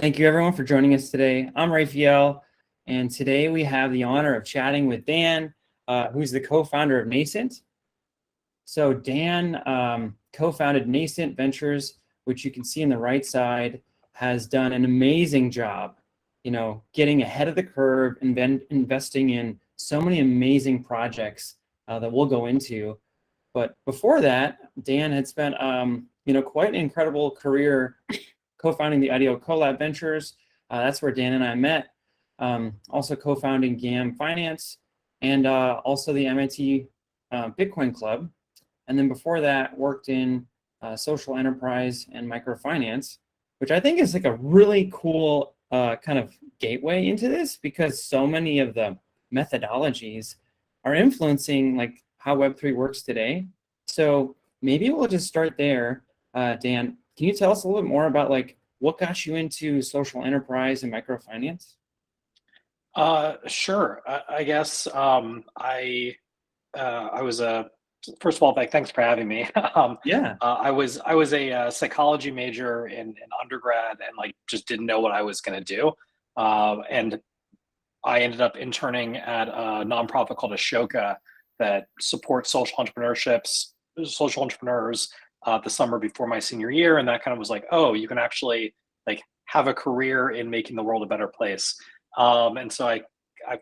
Thank you everyone for joining us today. I'm Raphael, and today we have the honor of chatting with Dan, who's the co-founder of Nascent. So Dan co-founded Nascent Ventures, which you can see on the right side, has done an amazing job, getting ahead of the curve and then investing in so many amazing projects that we'll go into. But before that, Dan had spent quite an incredible career co-founding the IDEO CoLab Ventures. That's where Dan and I met. Also co-founding GAM Finance and also the MIT Bitcoin Club. And then before that, worked in social enterprise and microfinance, which I think is like a really cool kind of gateway into this, because so many of the methodologies are influencing like how Web3 works today. So maybe we'll just start there. Dan, can you tell us a little bit more about like what got you into social enterprise and microfinance? Sure. I guess I was first of all, thanks for having me. Yeah. I was a psychology major in undergrad and like just didn't know what I was going to do, and I ended up interning at a nonprofit called Ashoka that supports social entrepreneurs the summer before my senior year, and that kind of was like, oh, you can actually like have a career in making the world a better place. And so I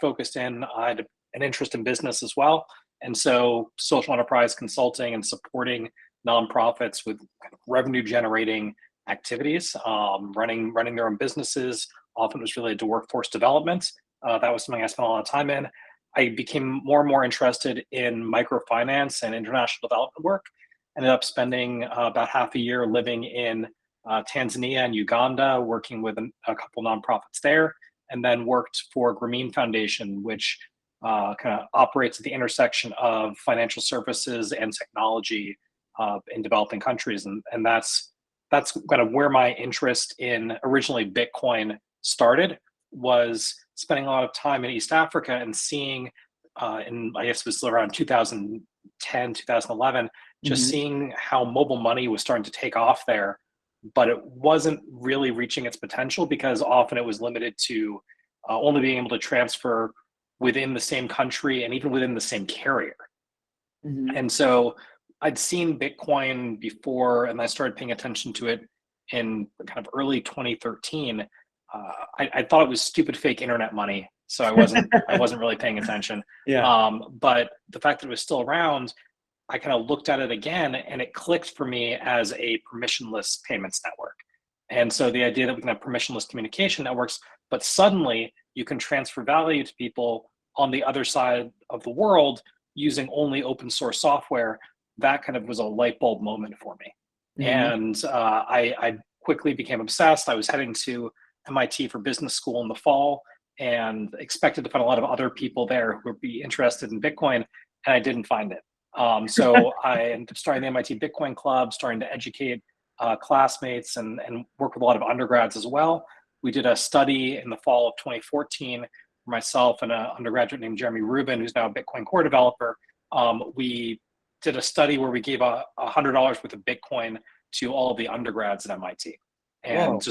focused in. I had an interest in business as well, and so social enterprise consulting and supporting nonprofits with kind of revenue generating activities, running their own businesses. Often it was related to workforce development. That was something I spent a lot of time in. I became more and more interested in microfinance and international development work. Ended up spending about half a year living in Tanzania and Uganda, working with a couple nonprofits there, and then worked for Grameen Foundation, which kind of operates at the intersection of financial services and technology in developing countries. And that's kind of where my interest in originally Bitcoin started, was spending a lot of time in East Africa and seeing, I guess it was around 2010, 2011, just seeing how mobile money was starting to take off there, but it wasn't really reaching its potential because often it was limited to only being able to transfer within the same country and even within the same carrier. And so I'd seen Bitcoin before, and I started paying attention to it in kind of early 2013. I thought it was stupid fake internet money, so I wasn't really paying attention. Yeah. But the fact that it was still around, I kind of looked at it again, and it clicked for me as a permissionless payments network. And so the idea that we can have permissionless communication networks, but suddenly you can transfer value to people on the other side of the world using only open source software, that kind of was a light bulb moment for me. And I quickly became obsessed. I was heading to MIT for business school in the fall and expected to find a lot of other people there who would be interested in Bitcoin, and I didn't find it. So I ended up starting the MIT Bitcoin Club, starting to educate classmates and work with a lot of undergrads as well. We did a study in the fall of 2014, myself and an undergraduate named Jeremy Rubin, who's now a Bitcoin core developer. We did a study where we gave $100 worth of Bitcoin to all of the undergrads at MIT. And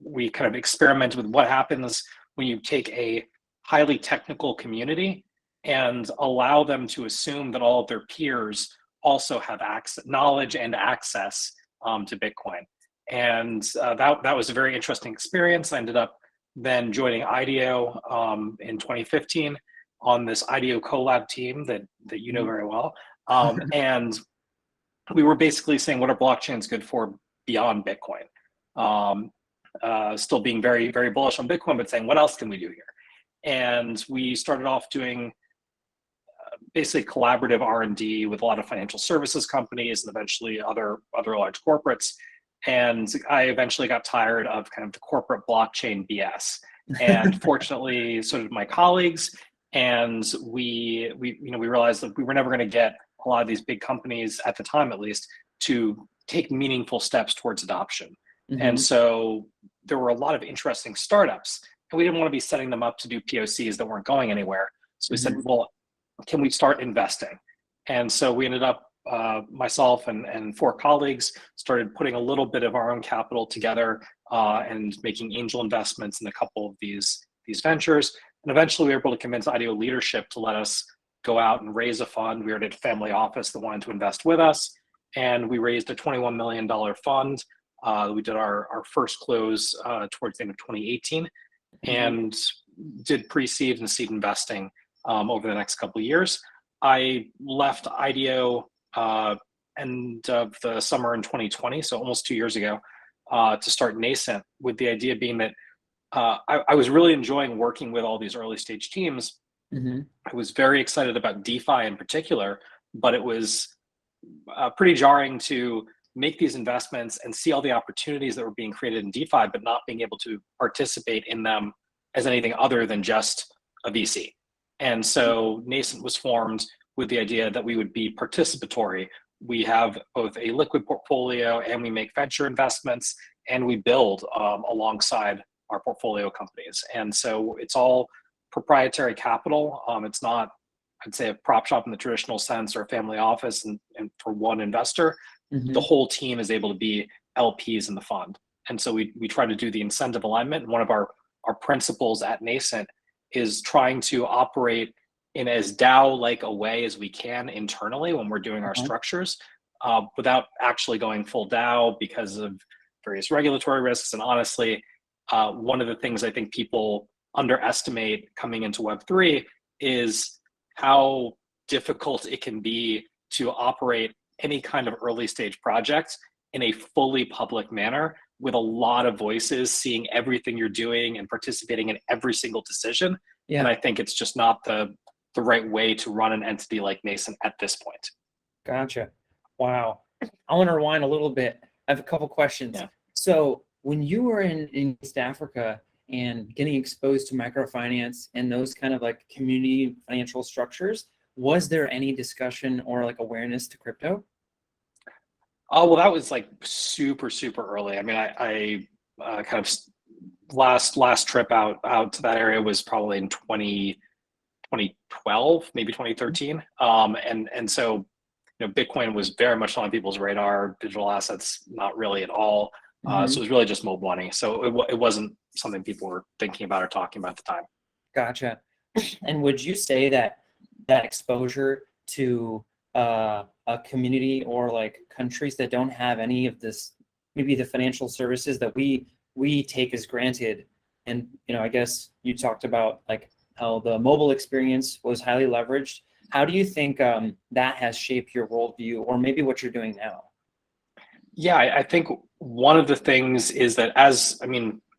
we kind of experimented with what happens when you take a highly technical community and allow them to assume that all of their peers also have knowledge and access to Bitcoin. And that was a very interesting experience. I ended up then joining IDEO in 2015 on this IDEO CoLab team that you know very well. And we were basically saying, what are blockchains good for beyond Bitcoin? Still being very, very bullish on Bitcoin, but saying, what else can we do here? And we started off doing basically collaborative R&D with a lot of financial services companies and eventually other large corporates. And I eventually got tired of kind of the corporate blockchain BS. And fortunately, so did my colleagues. And we realized that we were never going to get a lot of these big companies, at the time at least, to take meaningful steps towards adoption. And so there were a lot of interesting startups, and we didn't want to be setting them up to do POCs that weren't going anywhere. So we said, well, can we start investing? And so we ended up myself and four colleagues started putting a little bit of our own capital together and making angel investments in a couple of these ventures. And eventually we were able to convince IDEO leadership to let us go out and raise a fund. We were at a family office that wanted to invest with us. And we raised a $21 million fund. We did our first close towards the end of 2018 and did pre-seed and seed investing over the next couple of years. I left IDEO end of the summer in 2020, so almost 2 years ago, to start Nascent, with the idea being that I was really enjoying working with all these early stage teams. I was very excited about DeFi in particular, but it was pretty jarring to make these investments and see all the opportunities that were being created in DeFi, but not being able to participate in them as anything other than just a VC. And so Nascent was formed with the idea that we would be participatory. We have both a liquid portfolio and we make venture investments and we build alongside our portfolio companies. And so it's all proprietary capital. It's not, I'd say, a prop shop in the traditional sense or a family office and for one investor. The whole team is able to be LPs in the fund. And so we try to do the incentive alignment. One of our principles at Nascent is trying to operate in as DAO-like a way as we can internally when we're doing our structures, without actually going full DAO because of various regulatory risks. And honestly, one of the things I think people underestimate coming into Web3 is how difficult it can be to operate any kind of early stage project in a fully public manner with a lot of voices seeing everything you're doing and participating in every single decision. Yeah. And I think it's just not the right way to run an entity like Nascent at this point. Gotcha. Wow. I want to rewind a little bit. I have a couple questions. Yeah. So when you were in East Africa and getting exposed to microfinance and those kind of like community financial structures, was there any discussion or like awareness to crypto? Oh, well, that was like super early. I mean, I kind of last trip out to that area was probably in 2012, maybe 2013. And so, you know, Bitcoin was very much on people's radar, digital assets, not really at all. So it was really just mobile money. So it wasn't something people were thinking about or talking about at the time. Gotcha. And would you say that exposure to a community or like countries that don't have any of this, maybe the financial services that we take as granted, and you know, I guess you talked about like how the mobile experience was highly leveraged. How do you think that has shaped your worldview, or maybe what you're doing now? Yeah, I think one of the things is that I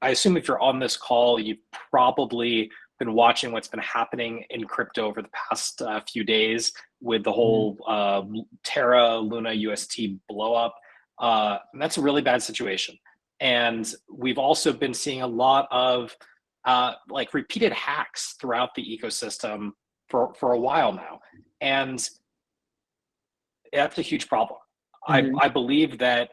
assume if you're on this call, you've probably been watching what's been happening in crypto over the past few days with the whole Terra Luna UST blow up. And that's a really bad situation. And we've also been seeing a lot of like repeated hacks throughout the ecosystem for a while now. And that's a huge problem. I believe that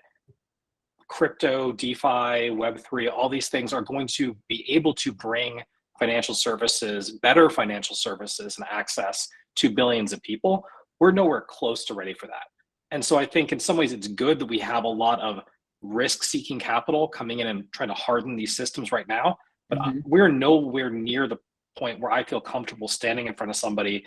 crypto, DeFi, Web3, all these things are going to be able to bring financial services, better financial services and access to billions of people. We're nowhere close to ready for that. And so I think in some ways it's good that we have a lot of risk-seeking capital coming in and trying to harden these systems right now. But we're nowhere near the point where I feel comfortable standing in front of somebody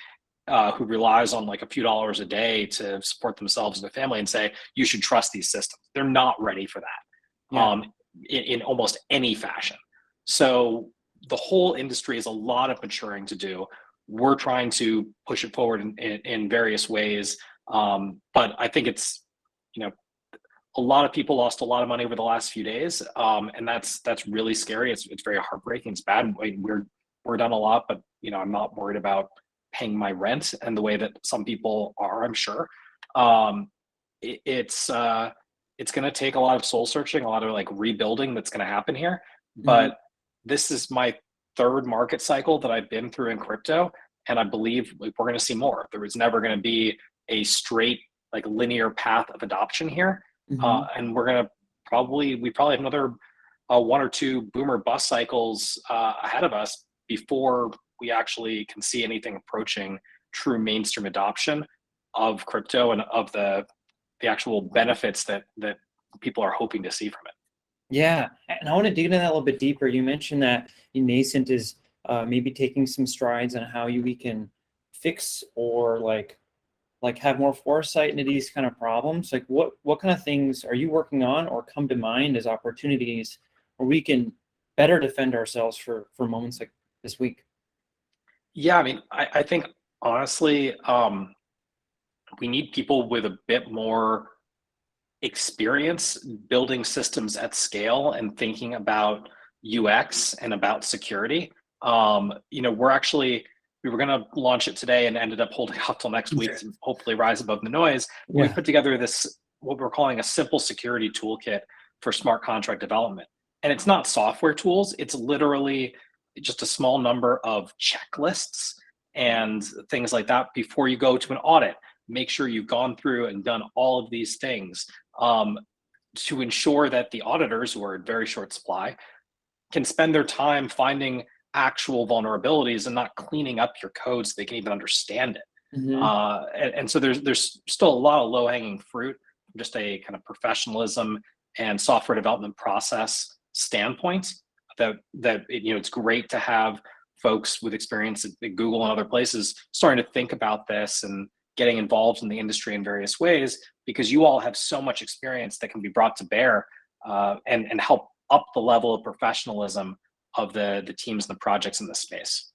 who relies on like a few dollars a day to support themselves and their family and say, you should trust these systems. They're not ready for that in almost any fashion. So the whole industry has a lot of maturing to do. We're trying to push it forward in various ways. But I think it's, you know, a lot of people lost a lot of money over the last few days. And that's really scary. It's very heartbreaking. It's bad. We're done a lot, but you know, I'm not worried about paying my rent and the way that some people are, I'm sure. It's going to take a lot of soul searching, a lot of like rebuilding that's going to happen here. But this is my third market cycle that I've been through in crypto. And I believe we're going to see more. There was never going to be a straight, like linear path of adoption here. And we probably have another one or two boomer bust cycles ahead of us before we actually can see anything approaching true mainstream adoption. of crypto and of the actual benefits that people are hoping to see from it. Yeah, and I want to dig into that a little bit deeper. You mentioned that Nascent is maybe taking some strides on how we can fix or like have more foresight into these kind of problems. Like what kind of things are you working on or come to mind as opportunities where we can better defend ourselves for moments like this week? Yeah, I mean, I think honestly, we need people with a bit more experience building systems at scale and thinking about UX and about security. We were going to launch it today and ended up holding off till next week to hopefully rise above the noise. Yeah. We put together this, what we're calling a simple security toolkit for smart contract development. And it's not software tools. It's literally just a small number of checklists and things like that before you go to an audit. Make sure you've gone through and done all of these things to ensure that the auditors, who are in very short supply, can spend their time finding actual vulnerabilities and not cleaning up your code so they can even understand it. Mm-hmm. And so there's still a lot of low-hanging fruit, just a kind of professionalism and software development process standpoint that it's great to have folks with experience at Google and other places starting to think about this and getting involved in the industry in various ways, because you all have so much experience that can be brought to bear and help up the level of professionalism of the teams and the projects in this space.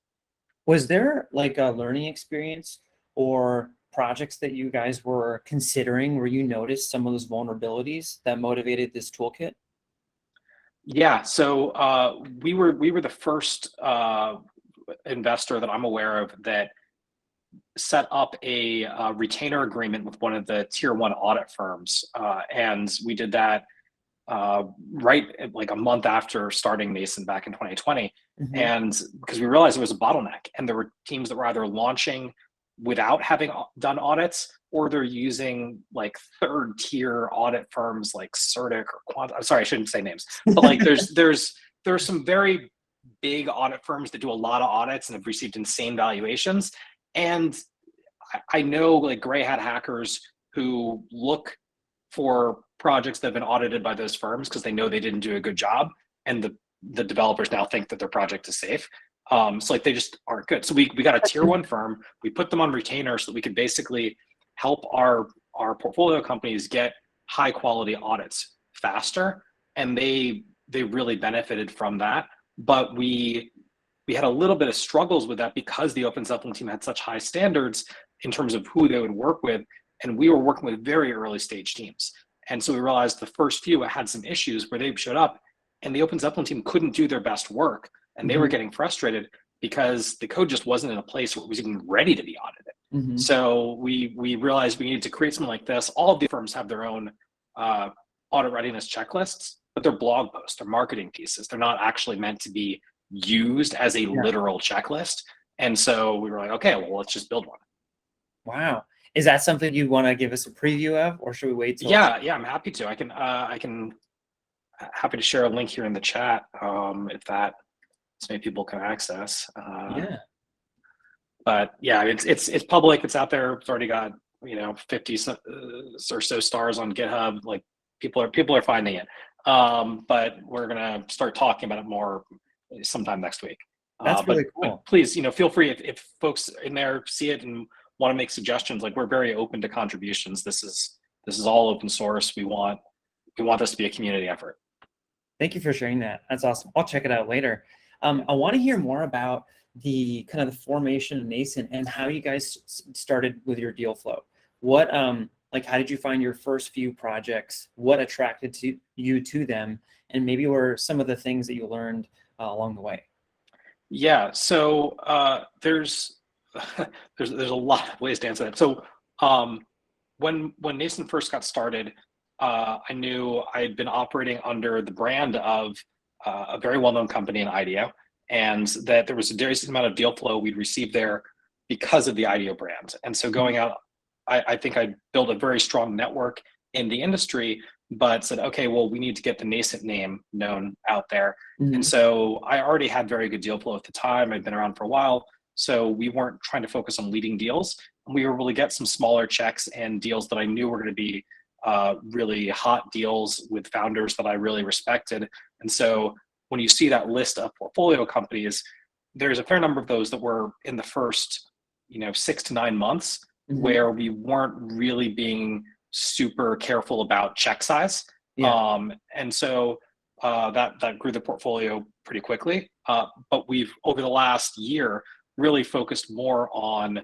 Was there like a learning experience or projects that you guys were considering where you noticed some of those vulnerabilities that motivated this toolkit? Yeah, so we were the first investor that I'm aware of that set up a retainer agreement with one of the tier 1 audit firms, and we did that right like a month after starting Nascent back in 2020. Mm-hmm. And because we realized it was a bottleneck, and there were teams that were either launching without having done audits, or they're using like third tier audit firms like Certic or Quant. I'm sorry, I shouldn't say names, but like there's some very big audit firms that do a lot of audits and have received insane valuations. And I know like gray hat hackers who look for projects that have been audited by those firms because they know they didn't do a good job, and the developers now think that their project is safe. So like they just aren't good. So we got a tier 1 firm. We put them on retainer so that we could basically help our portfolio companies get high quality audits faster, and they really benefited from that. But we had a little bit of struggles with that because the Open Zeppelin team had such high standards in terms of who they would work with, and we were working with very early stage teams. And so we realized the first few had some issues where they showed up and the Open Zeppelin team couldn't do their best work, and they were getting frustrated because the code just wasn't in a place where it was even ready to be audited. Mm-hmm. So we realized we needed to create something like this. All of the firms have their own audit readiness checklists, but they're blog posts, they're marketing pieces. They're not actually meant to be used as a literal checklist. And so we were like, okay, well, let's just build one. Wow. Is that something you want to give us a preview of, or should we wait till? Yeah, I'm happy to. I can happy to share a link here in the chat if that so many people can access. Yeah. But yeah, it's public. It's out there. It's already got 50 or so stars on GitHub. Like people are finding it. But we're gonna start talking about it more sometime next week. That's really cool. But please, feel free if folks in there see it and want to make suggestions. Like, we're very open to contributions. This is all open source. We want this to be a community effort. Thank you for sharing that. That's awesome. I'll check it out later. I want to hear more about the kind of the formation of Nascent and how you guys started with your deal flow. What how did you find your first few projects? What attracted you to them, and maybe what are some of the things that you learned along the way? Yeah, so there's a lot of ways to answer that. So when Nascent first got started, I knew I had been operating under the brand of a very well-known company in IDEO, and that there was a decent amount of deal flow we'd received there because of the IDEO brand. And so going out, I think I built a very strong network in the industry, but said, okay, well, we need to get the Nascent name known out there. Mm-hmm. And so I already had very good deal flow at the time. I'd been around for a while. So we weren't trying to focus on leading deals. We were able to get some smaller checks and deals that I knew were going to be really hot deals with founders that I really respected. And so when you see that list of portfolio companies, there's a fair number of those that were in the first, 6 to 9 months where we weren't really being super careful about check size. And so that grew the portfolio pretty quickly. But we've, over the last year, really focused more on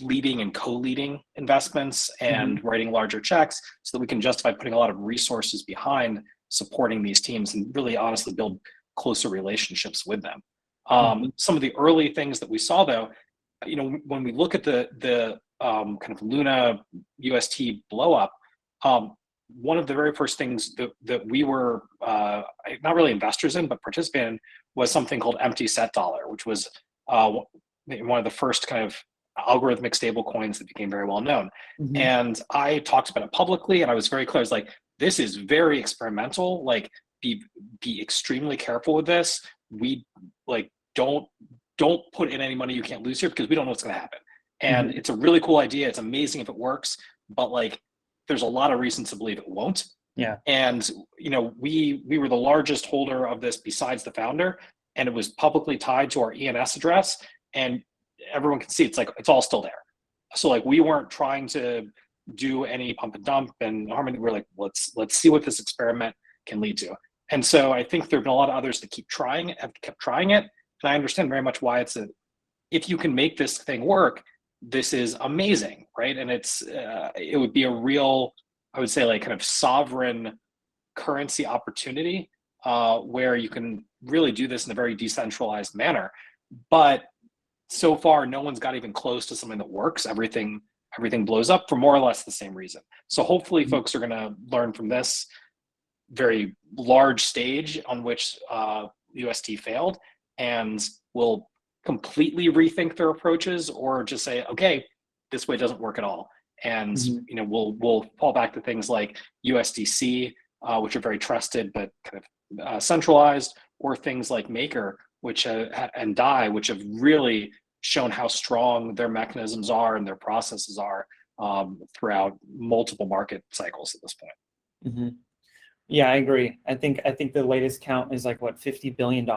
leading and co-leading investments and writing larger checks so that we can justify putting a lot of resources behind supporting these teams and really honestly build closer relationships with them. Some of the early things that we saw, though, when we look at the kind of Luna UST blow up, one of the very first things that we were not really investors in, but participated in, was something called empty set dollar, which was one of the first kind of algorithmic stable coins that became very well known. And I talked about it publicly, and I was very clear. I was like, this is very experimental. Like, be extremely careful with this. We don't put in any money you can't lose here, because we don't know what's going to happen. And it's a really cool idea. It's amazing if it works, but there's a lot of reasons to believe it won't. And we were the largest holder of this besides the founder, and it was publicly tied to our ENS address, and everyone can see it's all still there. So we weren't trying to do any pump and dump and harmony. We're like, let's see what this experiment can lead to. And so I think there have been a lot of others that have kept trying it. And I understand very much why if you can make this thing work, this is amazing, right? And it would be a real, I would say, kind of sovereign currency opportunity where you can really do this in a very decentralized manner. But so far, no one's got even close to something that works. Everything blows up for more or less the same reason. So hopefully folks are going to learn from this very large stage on which UST failed, and will completely rethink their approaches, or just say, okay, this way doesn't work at all. And we'll fall back to things like USDC, which are very trusted but kind of centralized, or things like Maker, which and DAI, which have really shown how strong their mechanisms are and their processes are throughout multiple market cycles at this point. Yeah, I agree. I think the latest count is $50 billion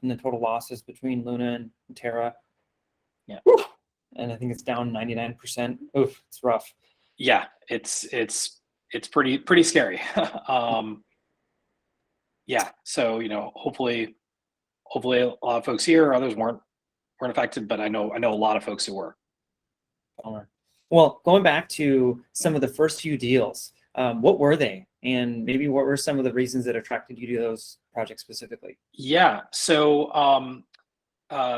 in the total losses between Luna and Terra. Yeah. Whew. And I think it's down 99%. Oof, it's rough. Yeah, it's pretty scary. Yeah. So, hopefully a lot of folks here, others weren't affected, but I know a lot of folks who were. Well, going back to some of the first few deals, what were they? And maybe what were some of the reasons that attracted you to those projects specifically? Yeah. So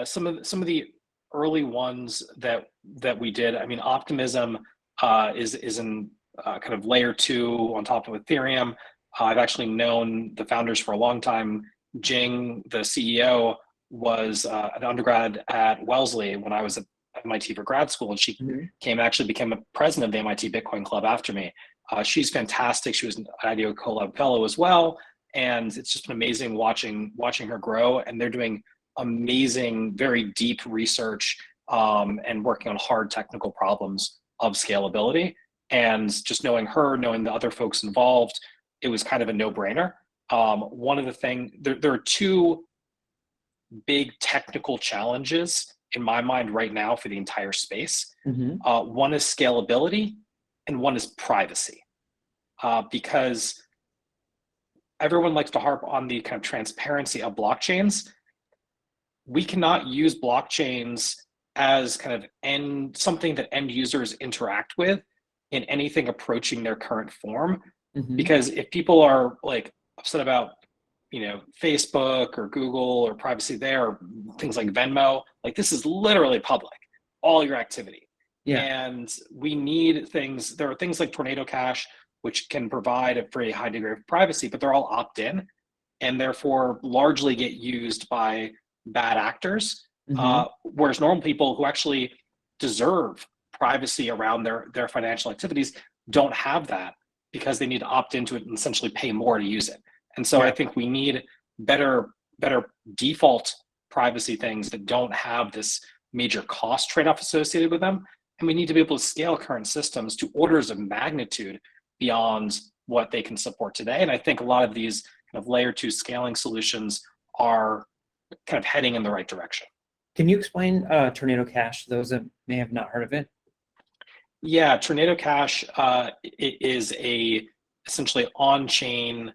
some of the early ones that we did, I mean, Optimism is in kind of layer 2 on top of Ethereum. I've actually known the founders for a long time. Jing, the CEO, was an undergrad at Wellesley when I was at MIT for grad school, and she became a president of the MIT Bitcoin Club after me. She's fantastic. She was an IDEO CoLab fellow as well, and it's just been amazing watching her grow. And they're doing amazing, very deep research and working on hard technical problems of scalability. And just knowing her, knowing the other folks involved, it was kind of a no-brainer. One of the things, there are two big technical challenges in my mind right now for the entire space. One is scalability, and one is privacy, because everyone likes to harp on the kind of transparency of blockchains. We cannot use blockchains as kind of something that end users interact with in anything approaching their current form. Because if people are upset about Facebook or Google or privacy there, or things like Venmo, this is literally public, all your activity. And we need things. There are things like Tornado Cash, which can provide a pretty high degree of privacy, but they're all opt-in and therefore largely get used by bad actors. Whereas normal people who actually deserve privacy around their financial activities don't have that, because they need to opt into it and essentially pay more to use it. And so I think we need better default privacy things that don't have this major cost trade-off associated with them. And we need to be able to scale current systems to orders of magnitude beyond what they can support today. And I think a lot of these kind of layer 2 scaling solutions are kind of heading in the right direction. Can you explain Tornado Cash to those that may have not heard of it? Yeah, Tornado Cash it is a essentially on-chain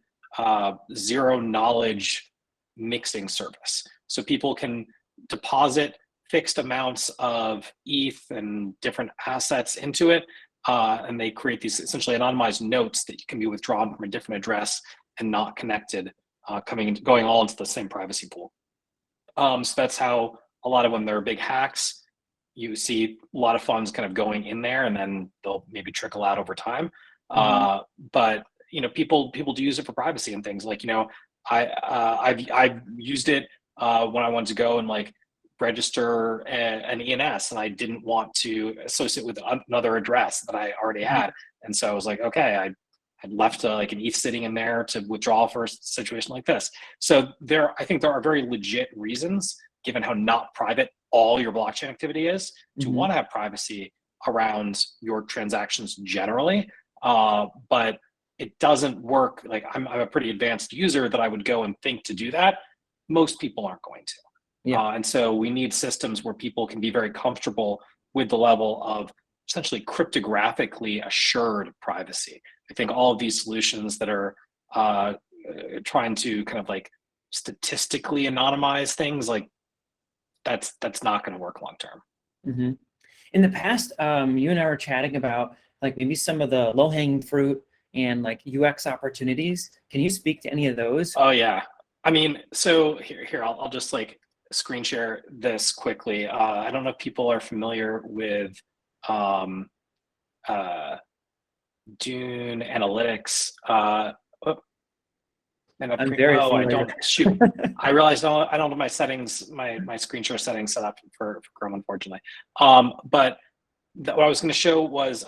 zero knowledge mixing service. So people can deposit fixed amounts of ETH and different assets into it, and they create these essentially anonymized notes that can be withdrawn from a different address and not connected, going all into the same privacy pool. So that's how a lot of when there are big hacks, you see a lot of funds kind of going in there, and then they'll maybe trickle out over time. But people do use it for privacy and things. Like, I've used it when I wanted to go and like register an ENS, and I didn't want to associate with another address that I already had. And so I was like, okay, I had left like an ETH sitting in there to withdraw for a situation like this. So I think there are very legit reasons, given how not private all your blockchain activity is, to want to have privacy around your transactions generally. But it doesn't work. Like I'm a pretty advanced user that I would go and think to do that. Most people aren't going to. Yeah. And so we need systems where people can be very comfortable with the level of essentially cryptographically assured privacy. I think all of these solutions that are trying to kind of like statistically anonymize things, like that's not going to work long term. In the past, you and I were chatting about like maybe some of the low-hanging fruit and like UX opportunities. Can you speak to any of those? Oh yeah, I mean, so here I'll just like screen share this quickly. I don't know if people are familiar with Dune Analytics. I'm very familiar. I don't shoot. I realized I don't have my settings, my screen share settings set up for Chrome, unfortunately. But what I was going to show was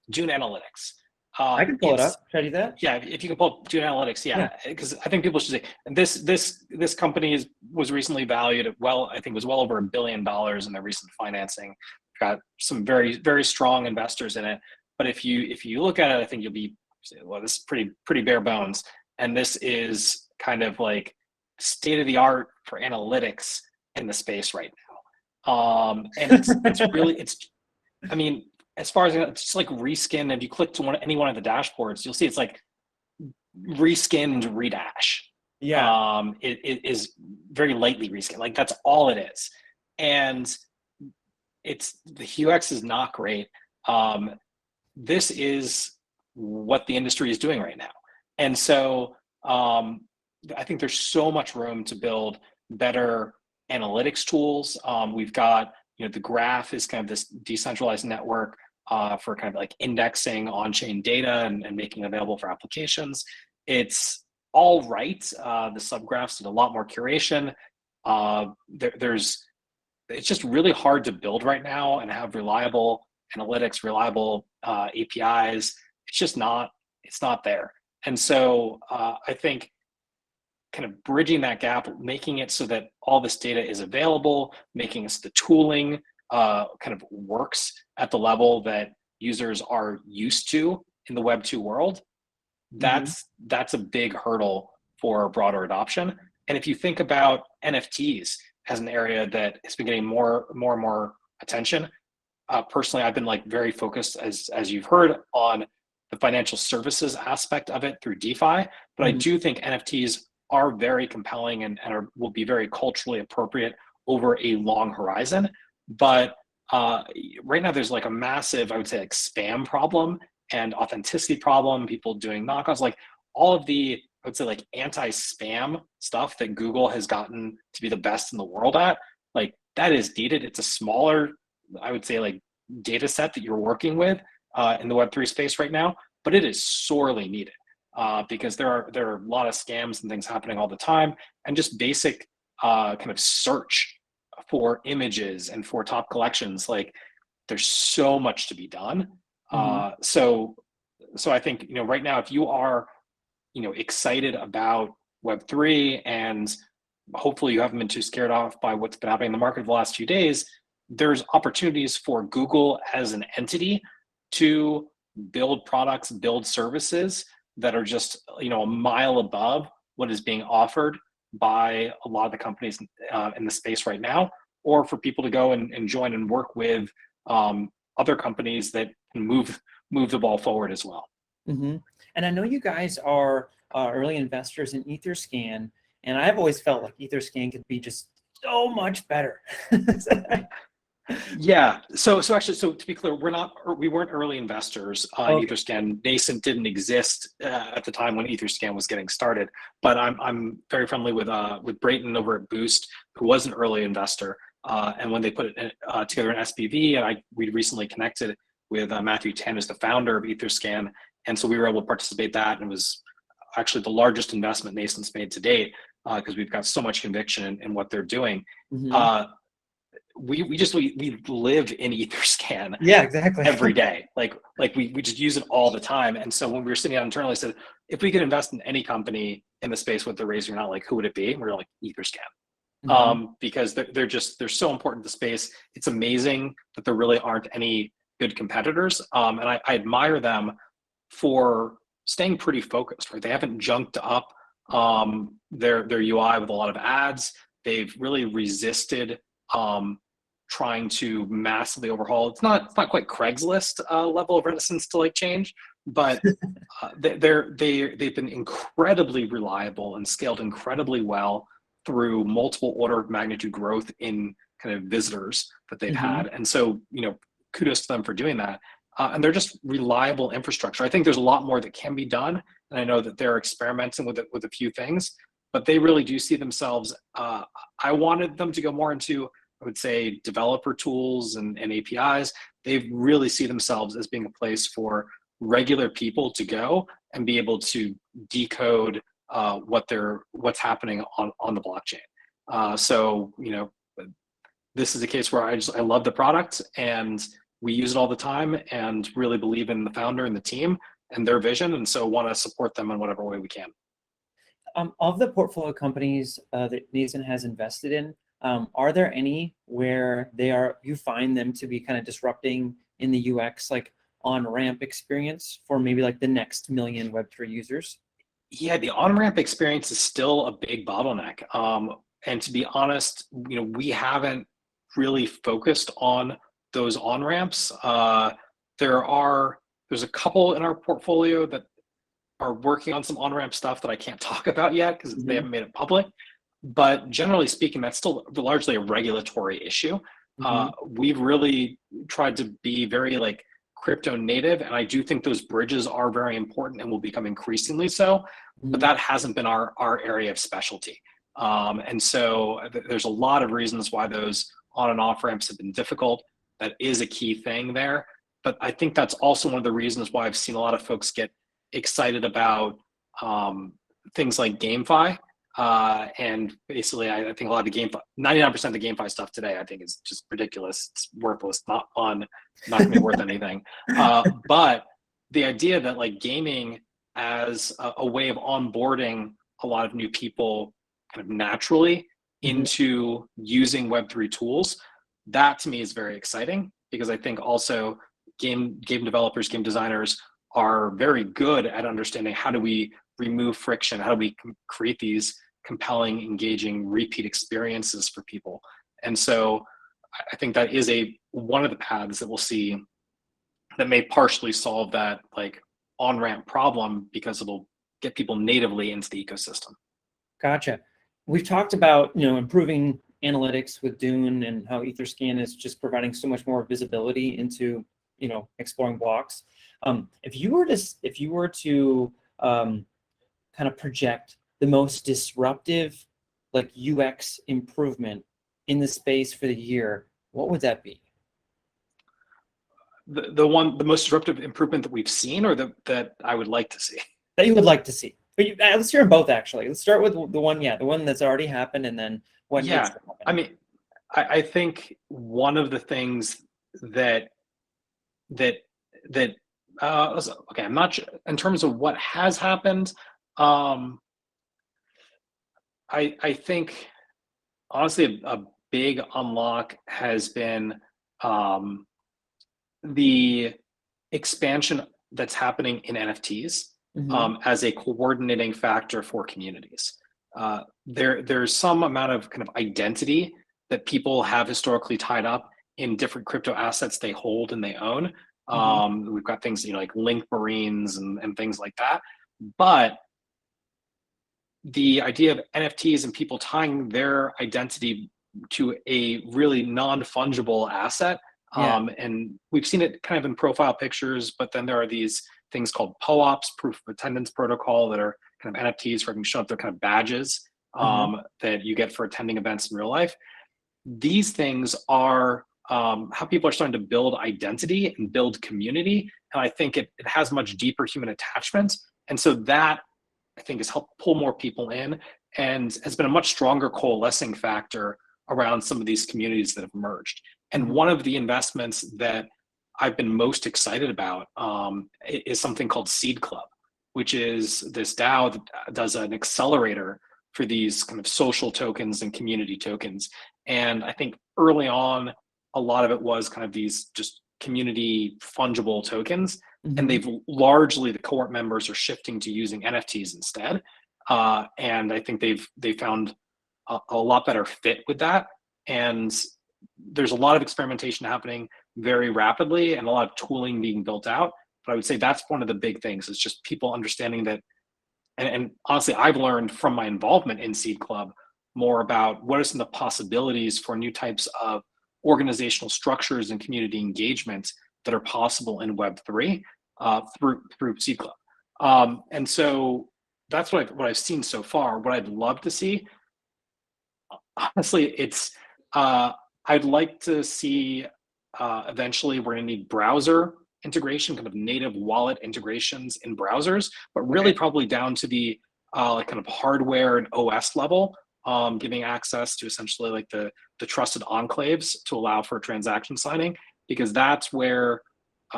Dune Analytics. I can pull it up. Should I do that? Yeah, if you can pull up Dune Analytics, yeah, because I think people should say this company was recently valued at I think it was well over $1 billion in their recent financing. Got some very, very strong investors in it. But if you look at it, I think you'll be, well, this is pretty bare bones. And this is kind of like state of the art for analytics in the space right now. And it's really, I mean, as far as it's just like reskin, if you click to any one of the dashboards, you'll see it's like reskinned redash. Yeah. It is very lightly reskinned. Like that's all it is. And the UX is not great. This is what the industry is doing right now. And so I think there's so much room to build better analytics tools. We've got, the graph is kind of this decentralized network for kind of like indexing on-chain data and making it available for applications. It's all right. The subgraphs need a lot more curation. It's just really hard to build right now and have reliable analytics, reliable APIs. It's not there. And so I think kind of bridging that gap, making it so that all this data is available, making it so the tooling kind of works at the level that users are used to in the Web2 world, that's a big hurdle for broader adoption. And if you think about NFTs as an area that has been getting more and more attention, personally, I've been like very focused, as you've heard, on the financial services aspect of it through DeFi. But I do think NFTs are very compelling and will be very culturally appropriate over a long horizon. But right now there's like a massive, I would say, like spam problem and authenticity problem, people doing knockoffs, like all of the, I would say, like anti-spam stuff that Google has gotten to be the best in the world at, like that is needed. It's a smaller, I would say, like data set that you're working with in the Web3 space right now, but it is sorely needed because there are a lot of scams and things happening all the time, and just basic kind of search for images and for top collections, like there's so much to be done. So I think, right now, if you are, excited about Web3 and hopefully you haven't been too scared off by what's been happening in the market the last few days. There's opportunities for Google as an entity to build products, build services that are just, a mile above what is being offered by a lot of the companies in the space right now, or for people to go and join and work with other companies that can move the ball forward as well. Mm-hmm. And I know you guys are early investors in Etherscan, and I've always felt like Etherscan could be just so much better. Yeah. So to be clear, we weren't early investors in Etherscan. Nascent didn't exist at the time when Etherscan was getting started. But I'm very friendly with Brayton over at Boost, who was an early investor. And when they put it together in SPV, and we recently connected with Matthew Tan, who's the founder of Etherscan, and so we were able to participate in that, and it was actually the largest investment Nascent's made to date because we've got so much conviction in what they're doing. Mm-hmm. We live in Etherscan. Yeah, exactly. Every day. Like we just use it all the time. And so when we were sitting out internally, I said, if we could invest in any company in the space with the raising or not, like who would it be? And we were like, Etherscan. Mm-hmm. Because they're so important to the space. It's amazing that there really aren't any good competitors. And I admire them for staying pretty focused, right? They haven't junked up their UI with a lot of ads. They've really resisted trying to massively overhaul. It's not quite Craigslist level of reticence to like change, but they've been incredibly reliable and scaled incredibly well through multiple order of magnitude growth in kind of visitors that they've had. And so, kudos to them for doing that. And they're just reliable infrastructure. I think there's a lot more that can be done. And I know that they're experimenting with a few things, but they really do see themselves. I wanted them to go more into, I would say, developer tools and APIs. They really see themselves as being a place for regular people to go and be able to decode what's happening on the blockchain. So this is a case where I love the product and we use it all the time and really believe in the founder and the team and their vision, and so want to support them in whatever way we can. Of the portfolio companies that Nascent has invested in, are there any where you find them to be kind of disrupting in the UX, like on-ramp experience for maybe like the next million Web3 users? Yeah, the on-ramp experience is still a big bottleneck. And to be honest, we haven't really focused on those on-ramps. There's a couple in our portfolio that are working on some on-ramp stuff that I can't talk about yet because they haven't made it public. But generally speaking, that's still largely a regulatory issue. We've really tried to be very like crypto native, and I do think those bridges are very important and will become increasingly so, but that hasn't been our area of specialty. And so there's a lot of reasons why those on and off ramps have been difficult. That is a key thing there. But I think that's also one of the reasons why I've seen a lot of folks get excited about things like GameFi. And basically, I think a lot of the GameFi, 99% of the GameFi stuff today, I think is just ridiculous. It's worthless, not fun, not gonna be worth anything. But the idea that like gaming as a way of onboarding a lot of new people kind of naturally into using Web3 tools, that to me is very exciting, because I think also game developers, game designers are very good at understanding how do we remove friction, how do we create these compelling, engaging, repeat experiences for people. And so I think that is one of the paths that we'll see that may partially solve that like on-ramp problem, because it'll get people natively into the ecosystem. Gotcha. We've talked about improving analytics with Dune and how Etherscan is just providing so much more visibility into exploring blocks. If you were to kind of project the most disruptive like UX improvement in the space for the year, what would that be? The most disruptive improvement that we've seen, or that I would like to see? That you would like to see. But let's hear them both, actually. Let's start with the one that's already happened, and then what needs to happen. I mean, I think one of the things that okay, I'm not sure in terms of what has happened. I think honestly, a big unlock has been the expansion that's happening in NFTs as a coordinating factor for communities. There's some amount of kind of identity that people have historically tied up in different crypto assets they hold and they own. We've got things, like Link Marines and things like that. But the idea of NFTs and people tying their identity to a really non-fungible asset. And we've seen it kind of in profile pictures, but then there are these things called POAPs, proof of attendance protocol, that are kind of NFTs where you can show up their kind of badges that you get for attending events in real life. These things are how people are starting to build identity and build community. And I think it has much deeper human attachment. And so that, I think, has helped pull more people in and has been a much stronger coalescing factor around some of these communities that have emerged. And one of the investments that I've been most excited about is something called Seed Club, which is this DAO that does an accelerator for these kind of social tokens and community tokens. And I think early on, a lot of it was kind of these just community fungible tokens. And they've largely, the cohort members are shifting to using NFTs instead. And I think they've found a lot better fit with that. And there's a lot of experimentation happening very rapidly and a lot of tooling being built out. But I would say that's one of the big things, is just people understanding that. And honestly, I've learned from my involvement in Seed Club more about what are some of the possibilities for new types of organizational structures and community engagement that are possible in Web3 through Seed Club. And so that's what I've seen so far. What I'd love to see, honestly, it's I'd like to see eventually we're going to need browser integration, kind of native wallet integrations in browsers, but really probably down to the like kind of hardware and OS level, giving access to essentially like the trusted enclaves to allow for transaction signing, because that's where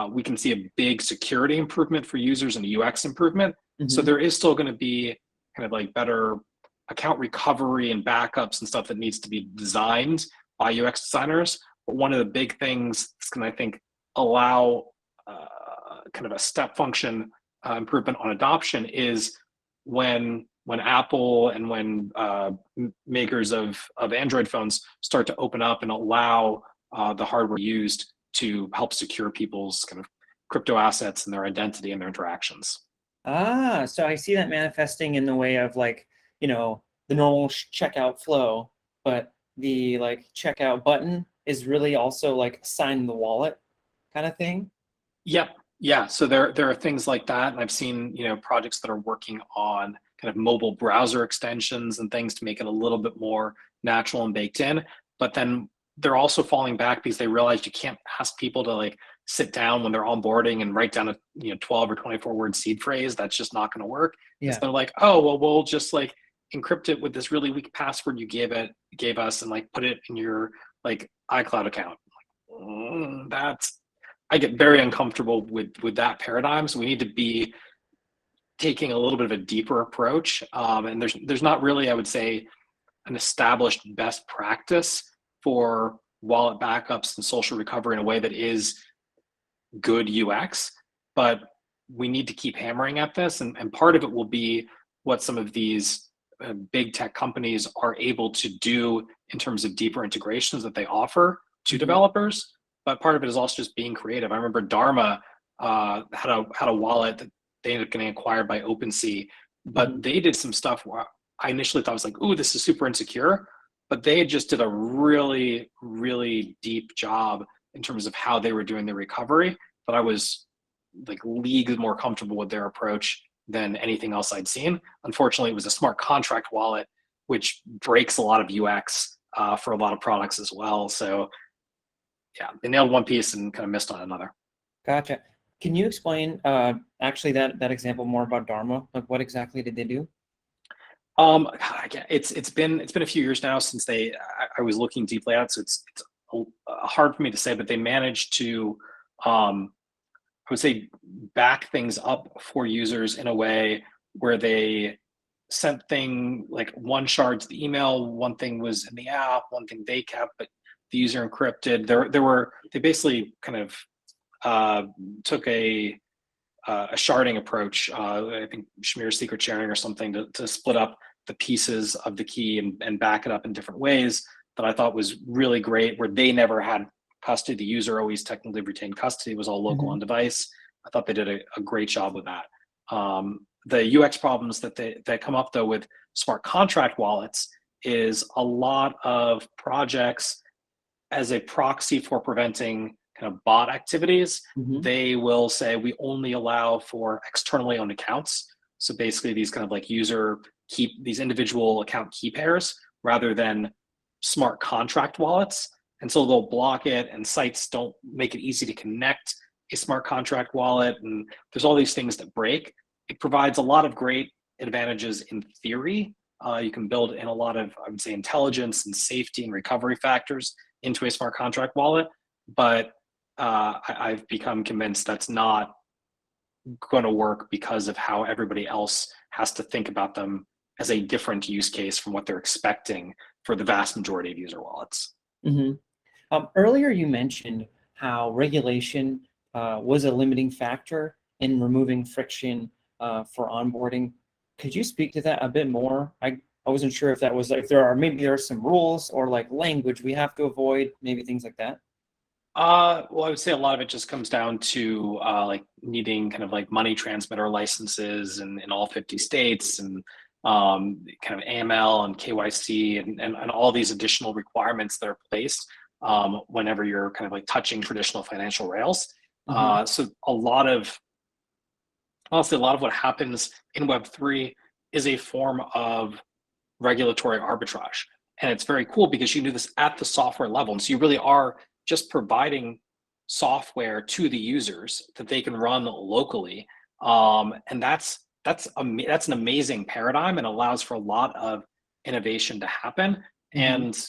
we can see a big security improvement for users and a UX improvement. So there is still going to be kind of like better account recovery and backups and stuff that needs to be designed by UX designers. But one of the big things that's going to, I think, allow kind of a step function improvement on adoption is when Apple and when makers of Android phones start to open up and allow the hardware used to help secure people's kind of crypto assets and their identity and their interactions. So I see that manifesting in the way of like, the normal checkout flow, but the like checkout button is really also like sign the wallet kind of thing. Yep. Yeah. So there are things like that. And I've seen, projects that are working on kind of mobile browser extensions and things to make it a little bit more natural and baked in. But then they're also falling back because they realize you can't ask people to like sit down when they're onboarding and write down a 12 or 24 word seed phrase. That's just not going to work. Yeah. So they're like, oh, well, we'll just like encrypt it with this really weak password you gave us and like put it in your like iCloud account. I get very uncomfortable with that paradigm. So we need to be taking a little bit of a deeper approach. And there's not really, I would say, an established best practice for wallet backups and social recovery in a way that is good UX, but we need to keep hammering at this. And part of it will be what some of these big tech companies are able to do in terms of deeper integrations that they offer to developers. But part of it is also just being creative. I remember Dharma had a wallet that they ended up getting acquired by OpenSea, but they did some stuff where I initially thought I was like, ooh, this is super insecure. But they just did a really, really deep job in terms of how they were doing the recovery. But I was like leagues more comfortable with their approach than anything else I'd seen. Unfortunately, it was a smart contract wallet, which breaks a lot of UX for a lot of products as well. So yeah, they nailed one piece and kind of missed on another. Gotcha. Can you explain actually that example more about Dharma? Like what exactly did they do? It's been a few years now since I was looking deeply at it, so it's hard for me to say, but they managed to I would say back things up for users in a way where they sent thing like one shard to the email, one thing was in the app, one thing they kept, but the user encrypted. They basically kind of took a sharding approach. I think Shamir secret sharing or something to split up the pieces of the key and back it up in different ways that I thought was really great, where they never had custody. The user always technically retained custody. It was all local on device. I thought they did a great job with that. The UX problems that come up though with smart contract wallets is a lot of projects as a proxy for preventing kind of bot activities. They will say we only allow for externally owned accounts. So basically these kind of like these individual account key pairs rather than smart contract wallets. And so they'll block it, and sites don't make it easy to connect a smart contract wallet. And there's all these things that break. It provides a lot of great advantages in theory. You can build in a lot of, I would say, intelligence and safety and recovery factors into a smart contract wallet. But I've become convinced that's not going to work because of how everybody else has to think about them as a different use case from what they're expecting for the vast majority of user wallets. Earlier, you mentioned how regulation was a limiting factor in removing friction for onboarding. Could you speak to that a bit more? I wasn't sure if that was like, there are some rules or like language we have to avoid, maybe things like that. Well, I would say a lot of it just comes down to like needing kind of like money transmitter licenses in all 50 states and kind of AML and KYC and all these additional requirements that are placed whenever you're kind of like touching traditional financial rails. So honestly, a lot of what happens in Web3 is a form of regulatory arbitrage. And it's very cool because you do this at the software level. And so you really are just providing software to the users that they can run locally. And that's an amazing paradigm and allows for a lot of innovation to happen and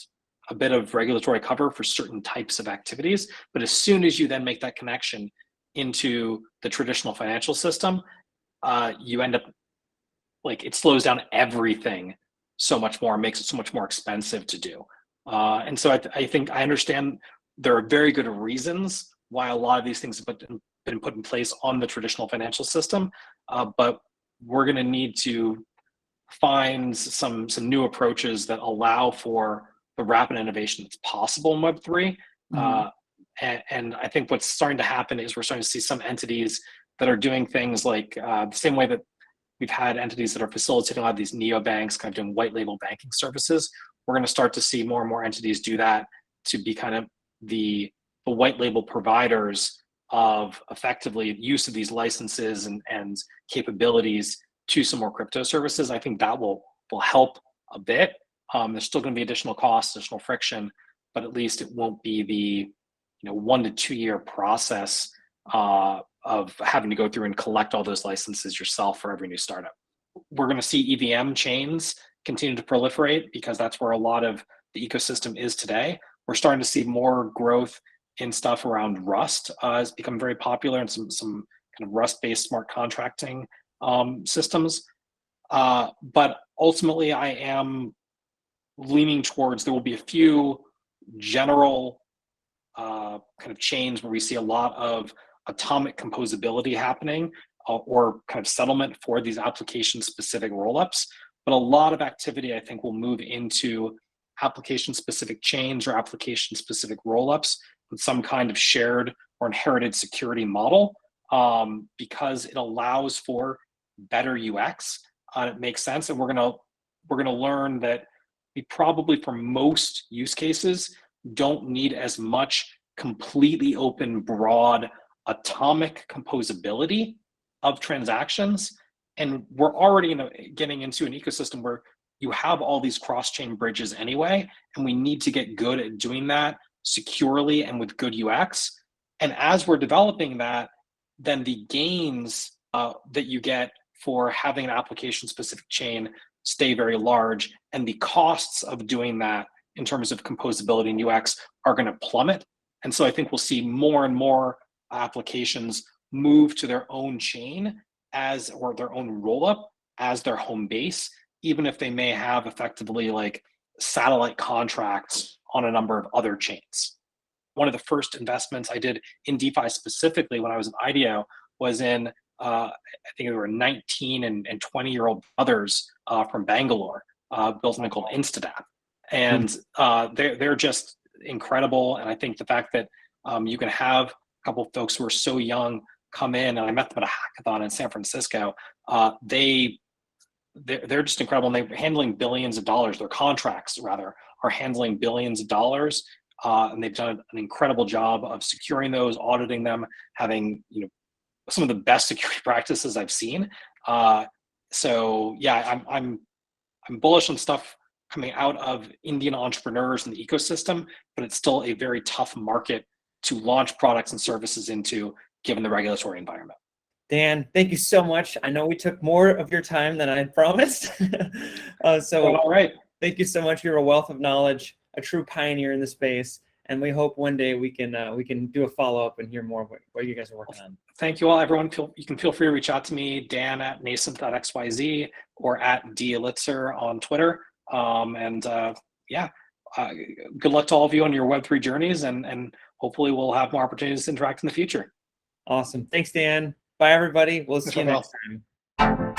a bit of regulatory cover for certain types of activities. But as soon as you then make that connection into the traditional financial system, you end up like it slows down everything so much more, makes it so much more expensive to do. And so I think I understand there are very good reasons why a lot of these things have been put in place on the traditional financial system, but we're going to need to find some new approaches that allow for the rapid innovation that's possible in Web3. And I think what's starting to happen is we're starting to see some entities that are doing things like the same way that we've had entities that are facilitating a lot of these neobanks, kind of doing white label banking services. We're going to start to see more and more entities do that to be kind of the white label providers of effectively use of these licenses and capabilities to some more crypto services. I think that will help a bit. There's still going to be additional costs, additional friction, but at least it won't be the 1 to 2 year process of having to go through and collect all those licenses yourself for every new startup. We're going to see EVM chains continue to proliferate because that's where a lot of the ecosystem is today. We're starting to see more growth in stuff around Rust has become very popular, and some kind of Rust-based smart contracting systems. But ultimately, I am leaning towards there will be a few general kind of chains where we see a lot of atomic composability happening or kind of settlement for these application-specific rollups. But a lot of activity, I think, will move into application-specific chains or application-specific rollups with some kind of shared or inherited security model because it allows for better UX. It makes sense, and we're gonna learn that we probably, for most use cases, don't need as much completely open, broad, atomic composability of transactions. And we're already getting into an ecosystem where you have all these cross-chain bridges anyway, and we need to get good at doing that securely and with good UX. And as we're developing that, then the gains that you get for having an application-specific chain stay very large, and the costs of doing that in terms of composability and UX are going to plummet. And so I think we'll see more and more applications move to their own chain or their own rollup as their home base, even if they may have effectively like satellite contracts on a number of other chains. One of the first investments I did in DeFi specifically when I was in IDEO was in, I think there were 19 and 20-year-old brothers from Bangalore, built something called Instadap. And they're just incredible. And I think the fact that you can have a couple of folks who are so young come in, and I met them at a hackathon in San Francisco, they're just incredible. And they're handling billions of dollars. Their contracts, rather, are handling billions of dollars. And they've done an incredible job of securing those, auditing them, having some of the best security practices I've seen. So yeah, I'm bullish on stuff coming out of Indian entrepreneurs in the ecosystem, but it's still a very tough market to launch products and services into, given the regulatory environment. Dan, thank you so much. I know we took more of your time than I had promised. All right. Thank you so much. You're a wealth of knowledge, a true pioneer in the space, and we hope one day we can do a follow-up and hear more of what you guys are working on. Thank you all, everyone. You can feel free to reach out to me, Dan at nascent.xyz or at Elitzer on Twitter. Good luck to all of you on your Web3 journeys, and hopefully we'll have more opportunities to interact in the future. Awesome. Thanks, Dan. Bye, everybody. We'll see you next time.